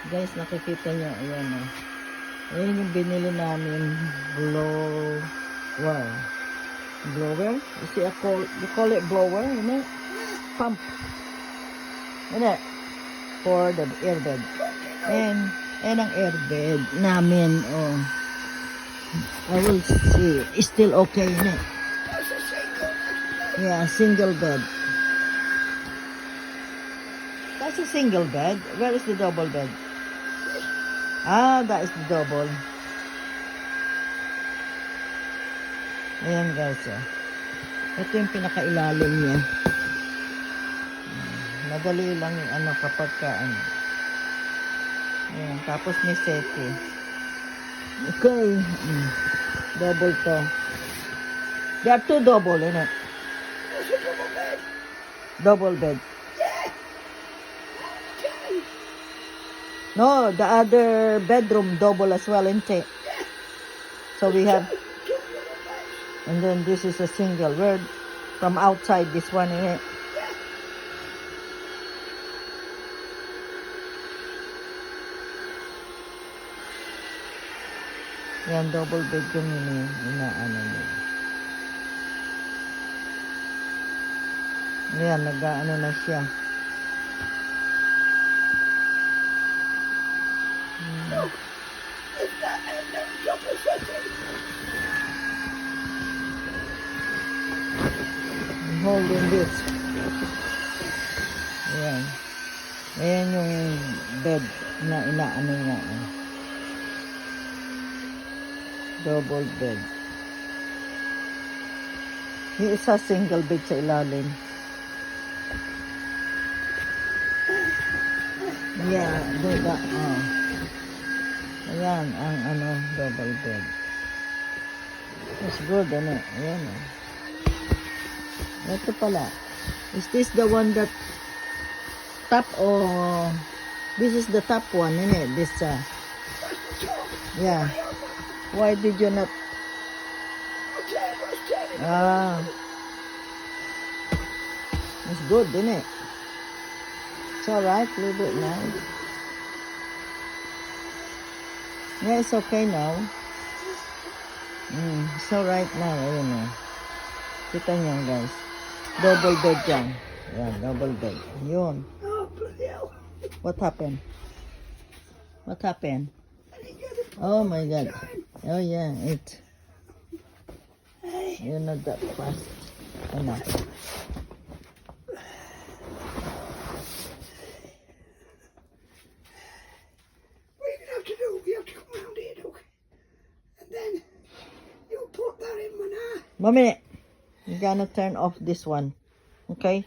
Guys, nakikita nyo, ayan o. Ayan yung binili namin. Blower. Blower? Is it you call it blower, isn't it? Pump. Isn't it? For the airbed. And ang airbed namin, oh. I will see. It's still okay, isn't it? Yeah, single bed. That's a single bed. Where is the double bed? Ah, that is the double. Ayan guys, oh. Ito yung pinakailalim niya. Madali lang yung ano kapag ka ano. Ayan, tapos may seti. Okay. Double to. There are two double, isn't it? Double bed. No, the other bedroom double as well, isn't it? So we have, and then this is a single. We're from outside this one, isn't it? Yan, double bed yung inaano niya. Yan, nag-ano na siya. I'm holding this. Ayan. Ayan yung bed na inaano niya. Double bed. Yung isa single bed sa ilalim. Yeah, diba? Oh. Ayan, ang ano, double bed. It's good, ano? Ayan, oh. Ito pala. Is this the one that top or this is the top one, isn't it? This, yeah. Why did you not? Ah. It's good, isn't it? It's alright, leave it now. Yeah, it's okay now. It's alright now, ayun na. Kita niyo guys. Double bed yan. Yeah, double bed. Yun. What happened? What happened? Oh my God. Oh yeah, it. You're not that fast. Ano? One minute. You're gonna turn off this one. Okay?